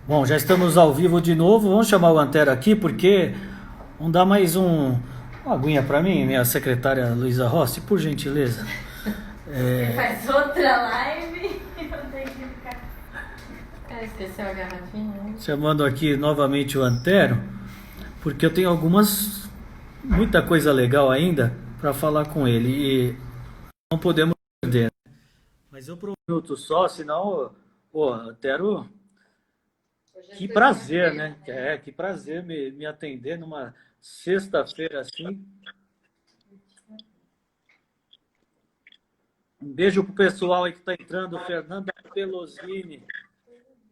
Bom, já estamos ao vivo de novo. Vamos chamar o Antero aqui porque vamos dar mais uma aguinha para mim, minha secretária Luísa Rossi, por gentileza. Você faz outra live e eu tenho que ficar. Ah, esqueceu a garrafinha, né? Chamando aqui novamente o Antero, porque eu tenho muita coisa legal ainda para falar com ele e não podemos perder. Mas eu prometo só, senão, pô, Antero, Hoje é que prazer, sexta-feira, né? né? Que prazer me atender numa sexta-feira assim. Um beijo pro pessoal aí que está entrando, Fernanda Pelosini.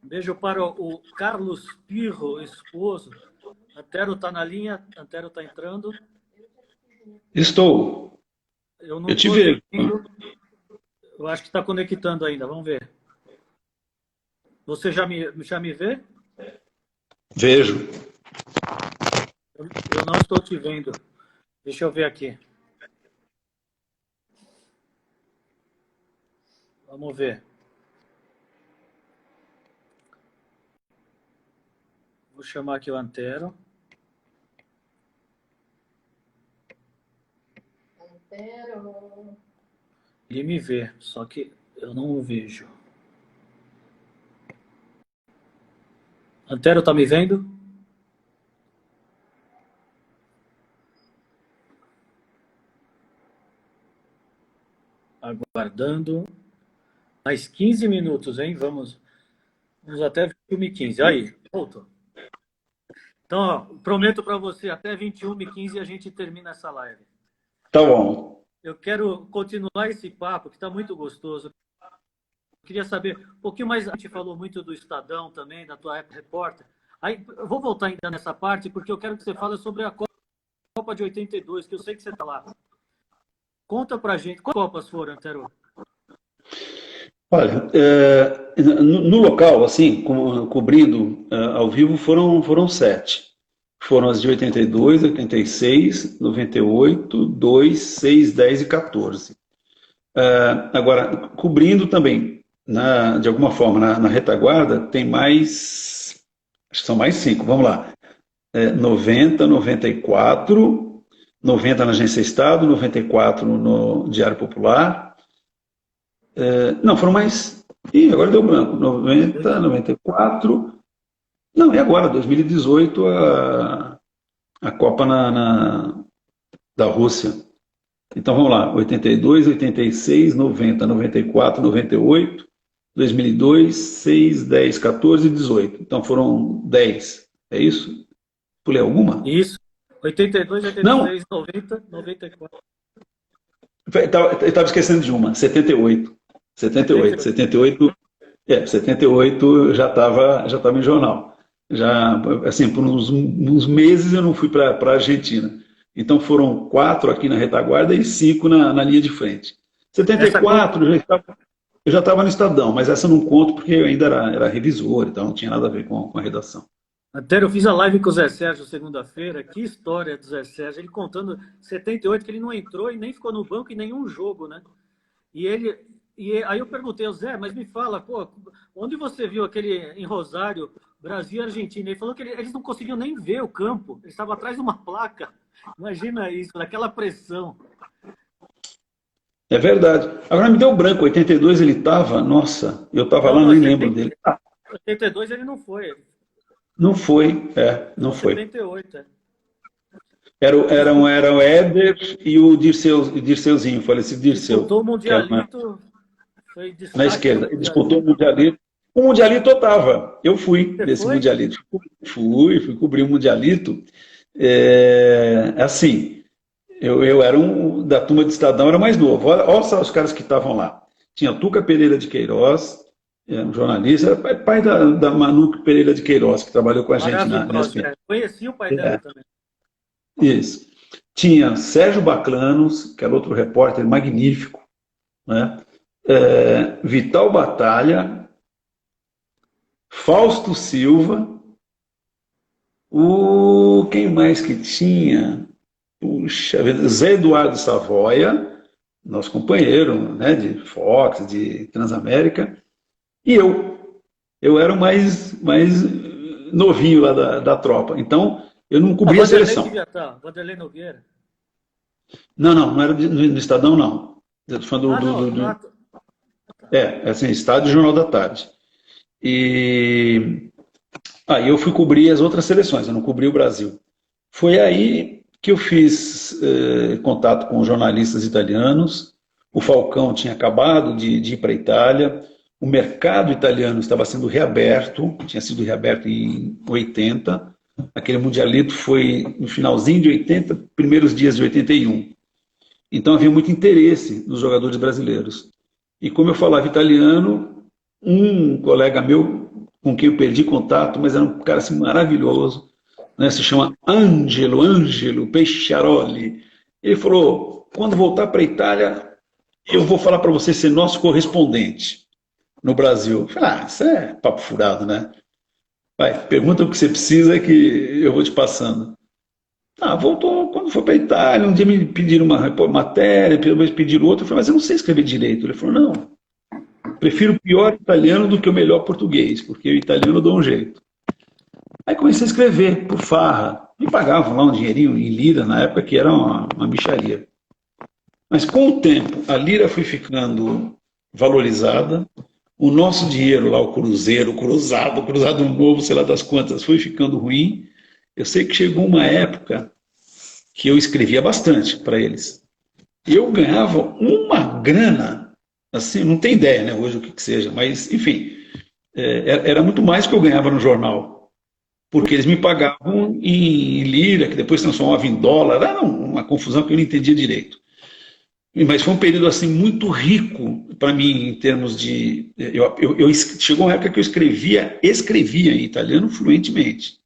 Um beijo para o Carlos Pirro, esposo. Antero está na linha, Antero está entrando. Estou. Eu não Eu te estou lhe vejo. ouvindo. Eu acho que está conectando ainda, vamos ver. Você já me vê? Vejo. Eu não estou te vendo. Deixa eu ver aqui. Vamos ver. Vou chamar aqui o Antero. Antero. Ele me vê, só que eu não o vejo. Antero, está me vendo? Aguardando. Mais 15 minutos, hein? Vamos até 21h15. Aí, voltou. Então, ó, prometo para você, até 21h15 a gente termina essa live. Tá bom. Eu quero continuar esse papo, que está muito gostoso. Eu queria saber um pouquinho mais. A gente falou muito do Estadão também, da tua época repórter. Aí, eu vou voltar ainda nessa parte, porque eu quero que você fale sobre a Copa de 82, que eu sei que você está lá. Conta pra gente, quais Copas foram, Antero? Olha, no local, assim, cobrindo ao vivo, foram sete. Foram as de 82, 86, 98, 2, 6, 10 e 14. Agora, cobrindo também, de alguma forma, na retaguarda, tem mais. Acho que são mais cinco, vamos lá. 90, 94, 90 na Agência Estado, 94 no Diário Popular. Não, foram mais. Ih, agora deu branco. 90, 94. Não, e agora, 2018, a Copa da Rússia. Então vamos lá: 82, 86, 90, 94, 98, 2002, 6, 10, 14 e 18. Então foram 10. É isso? Pulei alguma? Isso. 82, Não, 86, 90, 94. eu estava esquecendo de uma. 78. 78. 78. 78. 78 já estava em jornal. Já, assim, por uns meses eu não fui para a Argentina. Então foram quatro aqui na retaguarda e cinco na linha de frente. Essa Copa. 74 eu já estava no Estadão, mas essa eu não conto porque eu ainda era revisor, então não tinha nada a ver com a redação. Até eu fiz a live com o Zé Sérgio segunda-feira. Que história do Zé Sérgio. Ele contando 78 que ele não entrou e nem ficou no banco em nenhum jogo, né? E ele. E aí eu perguntei ao Zé, mas me fala, pô, onde você viu aquele em Rosário, Brasil e Argentina? Ele falou que eles não conseguiam nem ver o campo. Eles estavam atrás de uma placa. Imagina isso, daquela pressão. É verdade. Agora me deu branco, 82 ele estava, nossa, eu estava Não, lá, não, nem lembro dele. 82 ele não foi. Não foi, não Não, foi. 78. É. Era o Éder e o Dirceuzinho, o falecido Dirceu, Disputou o que era Mundialito, foi na destaque no esquerda. Ele disputou Mundialito. o Mundialito. O Mundialito eu estava, eu fui Você nesse foi? Mundialito. Fui cobrir o Mundialito. Assim, eu era da turma de Estadão, era mais novo. Olha só os caras que estavam lá. Tinha Tuca Pereira de Queiroz, um jornalista, era pai da Manu Pereira de Queiroz, que trabalhou com a gente na Maravilhosa. ESPN. É. Conheci o pai dela também. Isso. Tinha Sérgio Baclanos, que era outro repórter magnífico, né? Vital Batalha, Fausto Silva, quem mais que tinha? Puxa vida, Zé Eduardo Savoia, nosso companheiro, né, de Fox, de Transamérica, e eu. Eu era o mais novinho lá da tropa. Então, eu não A cobria a Vanderlei seleção. devia estar, Vanderlei Nogueira. Não era no Estadão, não. Eu tô falando Ah, não. Ah, assim, Estádio Jornal da Tarde. E aí eu fui cobrir as outras seleções, eu não cobri o Brasil. Foi aí que eu fiz contato com jornalistas italianos. O Falcão tinha acabado de ir para a Itália. O mercado italiano estava sendo reaberto, tinha sido reaberto em 80. Aquele mundialito foi no finalzinho de 80, primeiros dias de 81. Então havia muito interesse nos jogadores brasileiros. E como eu falava italiano, um colega meu com quem eu perdi contato, mas era um cara assim, maravilhoso, né, se chama Angelo Pesciaroli. Ele falou: quando voltar para a Itália, eu vou falar para você ser nosso correspondente no Brasil. Eu falei: isso é papo furado, né? Vai, pergunta o que você precisa que eu vou te passando. Voltou quando foi para a Itália, um dia me pediram uma matéria, depois pediram outra, eu falei: mas eu não sei escrever direito. Ele falou: não, prefiro o pior italiano do que o melhor português, porque o italiano eu dou um jeito. Aí comecei a escrever, por farra. Me pagavam lá um dinheirinho em lira, na época que era uma mixaria. Mas com o tempo, a lira foi ficando valorizada, o nosso dinheiro lá, o cruzeiro, o cruzado novo, sei lá das quantas, foi ficando ruim. Eu sei que chegou uma época que eu escrevia bastante para eles. E eu ganhava uma grana, assim, não tem ideia, né, hoje o que seja, mas, enfim, era muito mais que eu ganhava no jornal. Porque eles me pagavam em lira, que depois transformava em dólar. Era uma confusão que eu não entendia direito. Mas foi um período assim muito rico para mim em termos de... chegou uma época que eu escrevia em italiano fluentemente.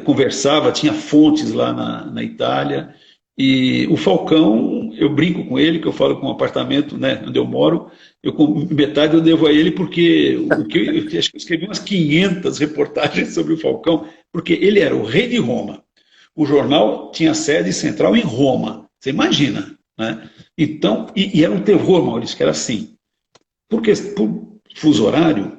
Conversava, tinha fontes lá na Itália. E o Falcão, eu brinco com ele, que eu falo com o apartamento, né, onde eu moro, metade eu devo a ele, porque eu acho que eu escrevi umas 500 reportagens sobre o Falcão, porque ele era o rei de Roma. O jornal tinha sede central em Roma, você imagina, né? Então, e era um terror, Maurício, que era assim, porque por fuso horário,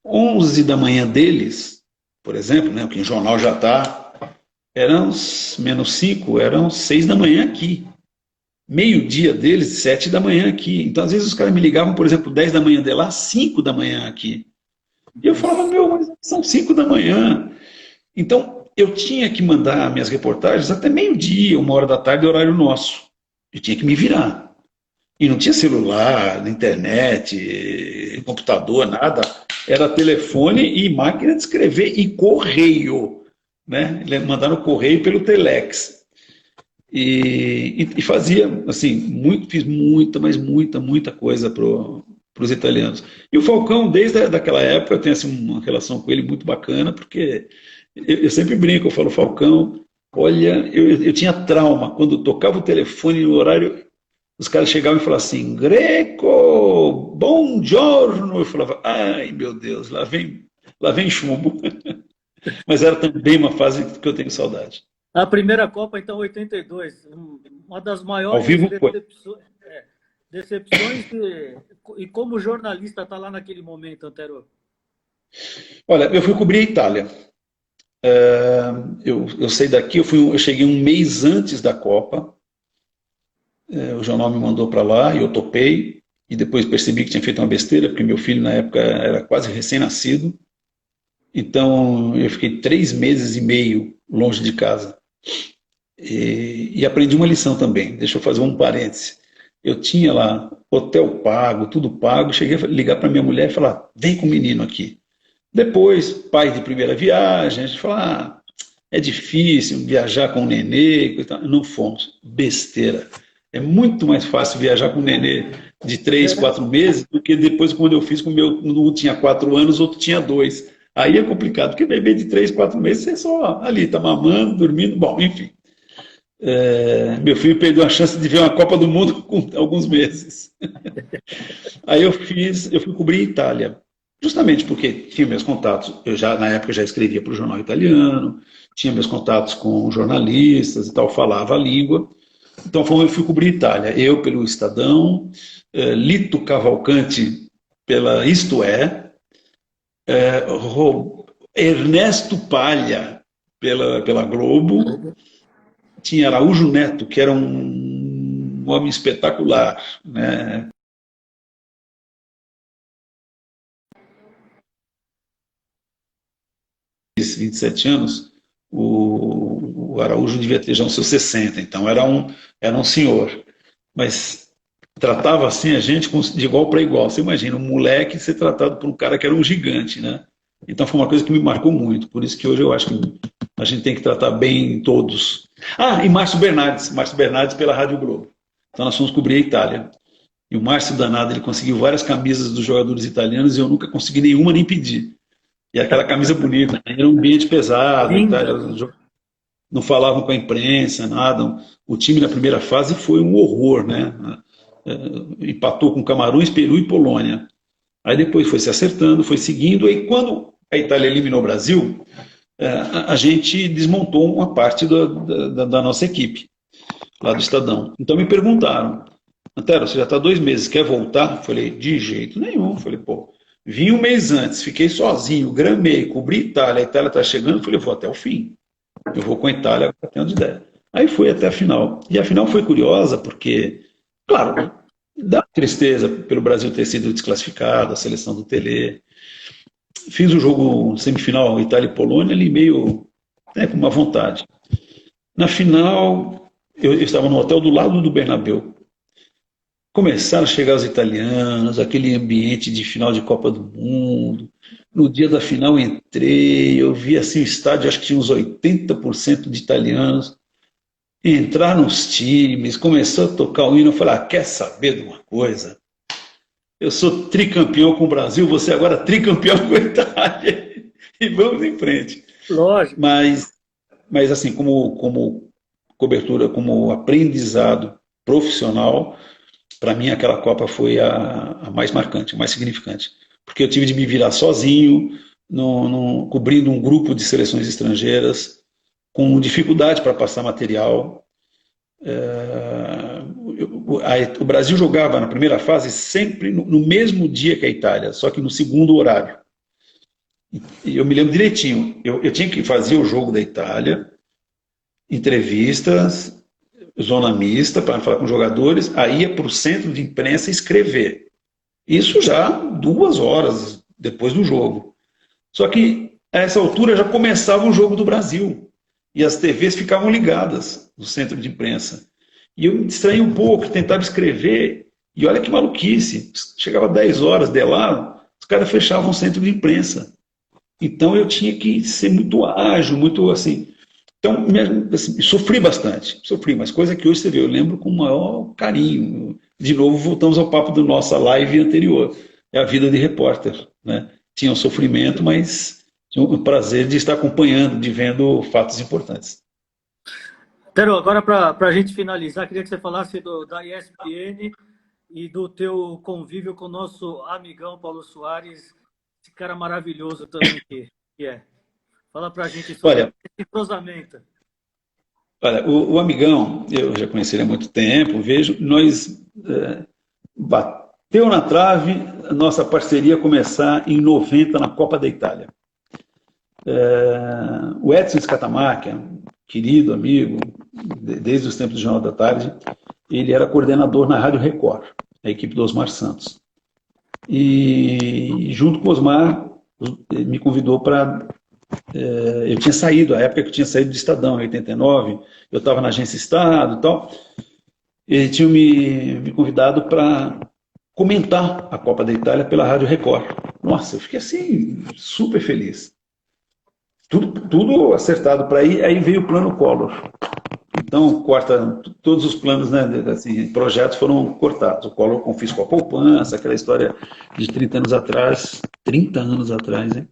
11 da manhã deles, por exemplo, né, que o jornal já está, eram menos 5, eram 6 da manhã aqui. Meio-dia deles, 7 da manhã aqui. Então, às vezes, os caras me ligavam, por exemplo, 10 da manhã de lá, 5 da manhã aqui. E eu falava: mas são 5 da manhã. Então, eu tinha que mandar minhas reportagens até meio-dia, 1 hora da tarde, horário nosso. Eu tinha que me virar. E não tinha celular, internet, computador, nada. Era telefone e máquina de escrever e correio. Né? Mandaram o correio pelo Telex. E fazia, assim, fiz muita coisa para os italianos. E o Falcão, desde aquela época, eu tenho assim, uma relação com ele muito bacana, porque eu sempre brinco, eu falo: Falcão, olha, eu tinha trauma. Quando tocava o telefone no horário, os caras chegavam e falavam assim: Greco, buongiorno. Eu falava: ai, meu Deus, lá vem chumbo. Mas era também uma fase que eu tenho saudade. A primeira Copa, então, 82, uma das Ao maiores vivo foi. decepções e como jornalista está lá naquele momento, Antero? Olha, eu fui cobrir a Itália. Eu saí daqui, eu cheguei um mês antes da Copa. O jornal me mandou para lá e eu topei. E depois percebi que tinha feito uma besteira, porque meu filho na época era quase recém-nascido. Então eu fiquei 3 meses e meio longe de casa. E aprendi uma lição também. Deixa eu fazer um parêntese. Eu tinha lá hotel pago, tudo pago. Cheguei a ligar para minha mulher e falar: vem com o menino aqui. Depois, pai de primeira viagem, a gente fala: é difícil viajar com o nenê. Não fomos. Besteira. É muito mais fácil viajar com o nenê de 3, 4 meses do que depois, quando eu fiz com o meu, um tinha 4 anos, outro tinha 2. Aí é complicado, porque bebê de 3, 4 meses, você só ali, tá mamando, dormindo, bom, enfim. Meu filho perdeu a chance de ver uma Copa do Mundo com alguns meses. Aí eu fui cobrir Itália, justamente porque tinha meus contatos, na época já escrevia para o jornal italiano, tinha meus contatos com jornalistas e tal, falava a língua. Então eu fui cobrir Itália, eu pelo Estadão, Lito Cavalcanti pela Isto É, Ernesto Palha pela Globo, tinha Araújo Neto, que era um homem espetacular, né? 27 anos, o Araújo devia ter já uns seus 60, então era um senhor. Mas tratava assim a gente de igual para igual. Você imagina, um moleque ser tratado por um cara que era um gigante, né? Então foi uma coisa que me marcou muito. Por isso que hoje eu acho que a gente tem que tratar bem todos. Ah, e Márcio Bernardes pela Rádio Globo. Então nós fomos cobrir a Itália. E o Márcio danado, ele conseguiu várias camisas dos jogadores italianos e eu nunca consegui nenhuma nem pedir. E aquela camisa bonita, né? Era um ambiente pesado, Itália, não falavam com a imprensa, nada. O time na primeira fase foi um horror, né? Empatou com Camarões, Peru e Polônia. Aí depois foi se acertando, foi seguindo, aí quando a Itália eliminou o Brasil, a gente desmontou uma parte da nossa equipe, lá do Estadão. Então me perguntaram, Antero, você já está 2 meses, quer voltar? Falei, de jeito nenhum. Falei, pô, vim 1 mês antes, fiquei sozinho, gramei, cobri a Itália está chegando, falei, eu vou até o fim. Eu vou com a Itália até onde der. Aí fui até a final. E a final foi curiosa porque, claro, dá tristeza pelo Brasil ter sido desclassificado, a seleção do Tele. Fiz o jogo semifinal Itália e Polônia ali meio com uma vontade. Na final, eu estava no hotel do lado do Bernabéu. Começaram a chegar os italianos, aquele ambiente de final de Copa do Mundo. No dia da final entrei, eu vi assim o estádio, acho que tinha uns 80% de italianos. Entraram os times, começou a tocar o hino, eu falei, quer saber de uma coisa? Eu sou tricampeão com o Brasil, você agora tricampeão com a Itália. E vamos em frente. Lógico. Mas assim, como cobertura, como aprendizado profissional, para mim aquela Copa foi a mais marcante, a mais significante. Porque eu tive de me virar sozinho, cobrindo um grupo de seleções estrangeiras, com dificuldade para passar material. O Brasil jogava na primeira fase sempre no mesmo dia que a Itália, só que no segundo horário. E eu me lembro direitinho, eu tinha que fazer o jogo da Itália, entrevistas, zona mista, para falar com os jogadores, aí ia para o centro de imprensa escrever. Isso já 2 horas depois do jogo. Só que, a essa altura, já começava o jogo do Brasil. E as TVs ficavam ligadas no centro de imprensa. E eu me distraía um pouco, tentava escrever, e olha que maluquice. Chegava 10 horas de lá, os caras fechavam o centro de imprensa. Então eu tinha que ser muito ágil, muito assim. Então, assim, sofri bastante, mas coisa que hoje você vê, eu lembro com o maior carinho. De novo, voltamos ao papo da nossa live anterior. É a vida de repórter, né? Tinha um sofrimento, mas tinha o prazer de estar acompanhando, de vendo fatos importantes. Tero, agora para a gente finalizar, queria que você falasse da ESPN e do teu convívio com o nosso amigão Paulo Soares, esse cara maravilhoso também que é. Fala para a gente sobre esse entrosamento. Olha, o amigão, eu já conheci ele há muito tempo, vejo, nós bateu na trave a nossa parceria começar em 90 na Copa da Itália. O Edson Scatamaca, querido amigo, desde os tempos do Jornal da Tarde, ele era coordenador na Rádio Record, a equipe do Osmar Santos. E junto com o Osmar, me convidou para... eu tinha saído, a época que eu tinha saído do Estadão, em 89, eu estava na Agência Estado e tal, ele tinha me convidado para comentar a Copa da Itália pela Rádio Record. Nossa, eu fiquei assim, super feliz. Tudo acertado para ir, aí veio o plano Collor. Então, todos os planos, né, assim, projetos foram cortados. O Collor confiscou a poupança, aquela história de 30 anos atrás, hein?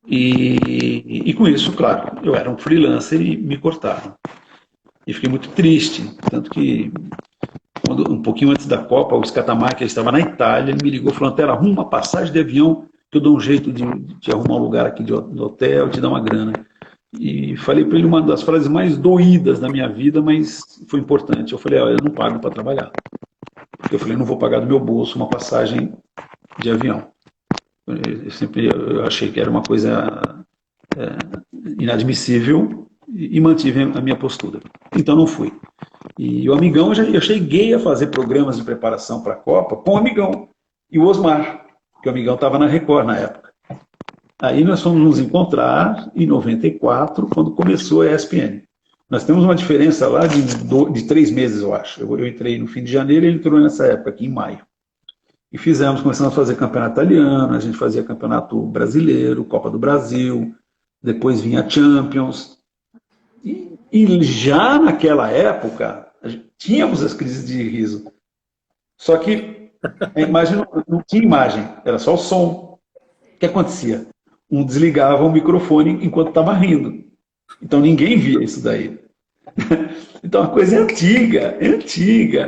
E com isso, claro, eu era um freelancer e me cortaram. E fiquei muito triste, tanto que um pouquinho antes da Copa, o Scatamaca estava na Itália, ele me ligou falando, Antero, arruma uma passagem de avião que eu dou um jeito de te arrumar um lugar aqui de hotel, te dar uma grana. E falei para ele uma das frases mais doídas da minha vida, mas foi importante. Eu falei, eu não pago para trabalhar. Eu falei, não vou pagar do meu bolso uma passagem de avião. Eu achei que era uma coisa inadmissível e mantive a minha postura. Então não fui. E o Amigão, eu cheguei a fazer programas de preparação para a Copa com o Amigão e o Osmar, que o Amigão estava na Record na época. Aí nós fomos nos encontrar em 94, quando começou a ESPN. Nós temos uma diferença lá de 3 meses, eu acho. Eu entrei no fim de janeiro e ele entrou nessa época, aqui em maio. E começamos a fazer campeonato italiano, a gente fazia campeonato brasileiro, Copa do Brasil, depois vinha Champions. E já naquela época, tínhamos as crises de riso. Só que a imagem não tinha imagem, era só o som. O que acontecia? Um desligava o microfone enquanto estava rindo. Então ninguém via isso daí. Então a coisa é antiga,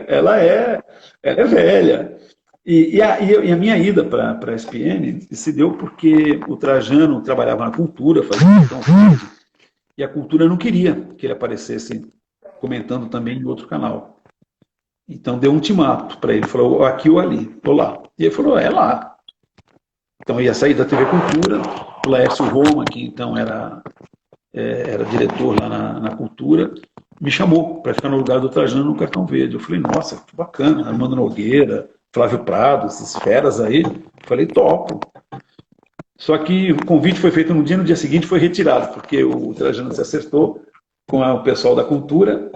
ela é velha. E a minha ida para a ESPN se deu porque o Trajano trabalhava na Cultura, fazia questão verde, e a Cultura não queria que ele aparecesse comentando também em outro canal. Então deu um ultimato para ele, falou, aqui ou ali, estou lá. E ele falou, é lá. Então eu ia sair da TV Cultura, o Laércio Roma, que então era diretor lá na Cultura, me chamou para ficar no lugar do Trajano no Cartão Verde. Eu falei, nossa, que bacana, Armando Nogueira, Flávio Prado, essas feras aí. Eu falei, topo. Só que o convite foi feito no dia seguinte foi retirado, porque o Trajano se acertou com o pessoal da Cultura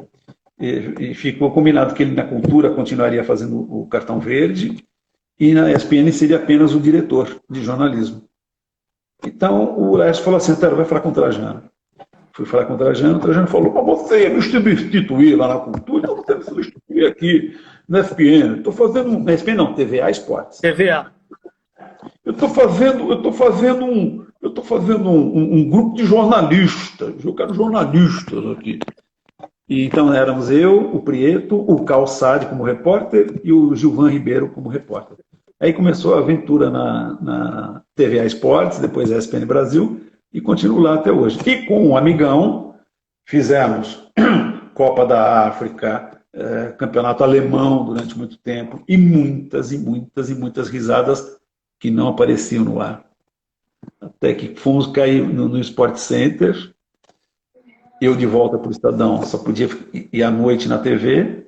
e ficou combinado que ele na Cultura continuaria fazendo o Cartão Verde e na ESPN seria apenas o diretor de jornalismo. Então o Laércio falou assim, vai falar com o Trajano. Fui falar com o Trajano falou, mas você ia me substituir lá na Cultura, então você vai me substituir aqui na ESPN. Estou fazendo, na ESPN não, TVA Esportes. TVA. Eu estou fazendo um grupo de jornalistas, eu quero jornalistas aqui. E então éramos eu, o Prieto, o Calçade como repórter e o Gilvan Ribeiro como repórter. Aí começou a aventura na TVA Esportes, depois a ESPN Brasil, e continuo lá até hoje. E com o Amigão, fizemos Copa da África, campeonato alemão durante muito tempo, e muitas risadas que não apareciam no ar. Até que fomos cair no Sport Center, eu de volta para o Estadão, só podia ir à noite na TV,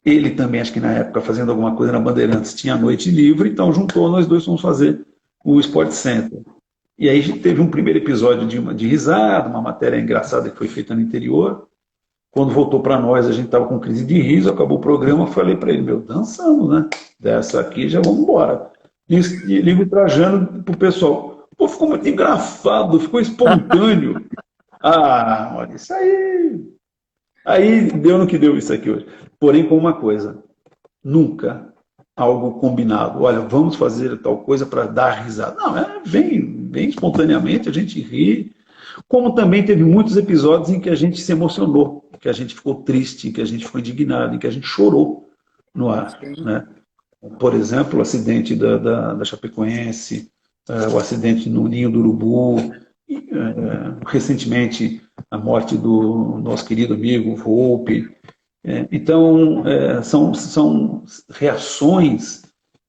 ele também, acho que na época, fazendo alguma coisa na Bandeirantes, tinha a noite livre, então juntou, nós dois fomos fazer o Sport Center. E aí a gente teve um primeiro episódio de risada, uma matéria engraçada que foi feita no interior. Quando voltou para nós, a gente estava com crise de riso, acabou o programa, falei para ele, dançamos, né? Dessa aqui já vamos embora. E ligo o Trajano pro pessoal. Pô, ficou muito engraçado, ficou espontâneo. Olha, isso aí. Aí deu no que deu isso aqui hoje. Porém, com uma coisa, nunca algo combinado. Olha, vamos fazer tal coisa para dar risada. Não, vem espontaneamente, a gente ri. Como também teve muitos episódios em que a gente se emocionou, que a gente ficou triste, que a gente ficou indignado, em que a gente chorou no ar, né? Por exemplo, o acidente da Chapecoense, o acidente no Ninho do Urubu, recentemente a morte do nosso querido amigo Volpe. Então, são reações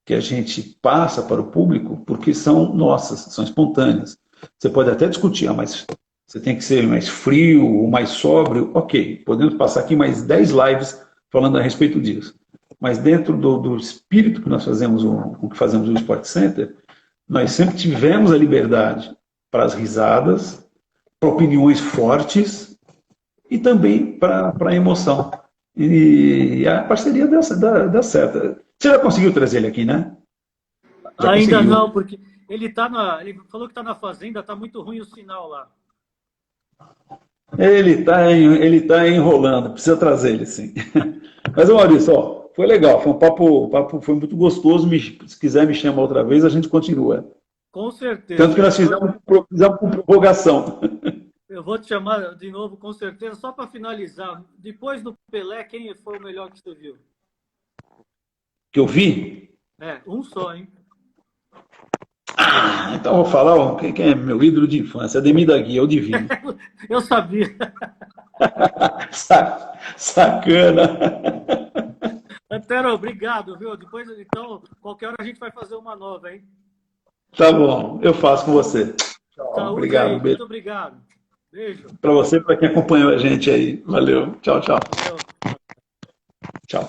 que a gente passa para o público porque são nossas, são espontâneas. Você pode até discutir, mas você tem que ser mais frio ou mais sóbrio. Ok, podemos passar aqui mais 10 lives falando a respeito disso. Mas dentro do espírito que nós fazemos, o que fazemos no Sport Center, nós sempre tivemos a liberdade para as risadas, para opiniões fortes e também para a emoção. E a parceria deu certo. Você já conseguiu trazer ele aqui, né? Já ainda conseguiu. Não, porque ele falou que está na fazenda, está muito ruim o sinal lá. Ele tá enrolando, precisa trazer ele, sim. Mas, Maurício, foi legal, foi um papo foi muito gostoso. Se quiser me chamar outra vez, a gente continua. Com certeza. Tanto que nós fizemos com prorrogação. Eu vou te chamar de novo, com certeza, só para finalizar. Depois do Pelé, quem foi o melhor que você viu? Que eu vi? Um só, hein? Então eu vou falar quem é meu ídolo de infância, Ademir da Guia, o Divino. Eu sabia. Sacana. Antero, obrigado, viu? Depois, então, qualquer hora a gente vai fazer uma nova, hein? Tá bom, eu faço com você. Tchau. Saúde aí. Obrigado. Beijo Muito obrigado. Beijo. para você, para quem acompanhou a gente aí. Valeu. Tchau, tchau. Valeu. Tchau.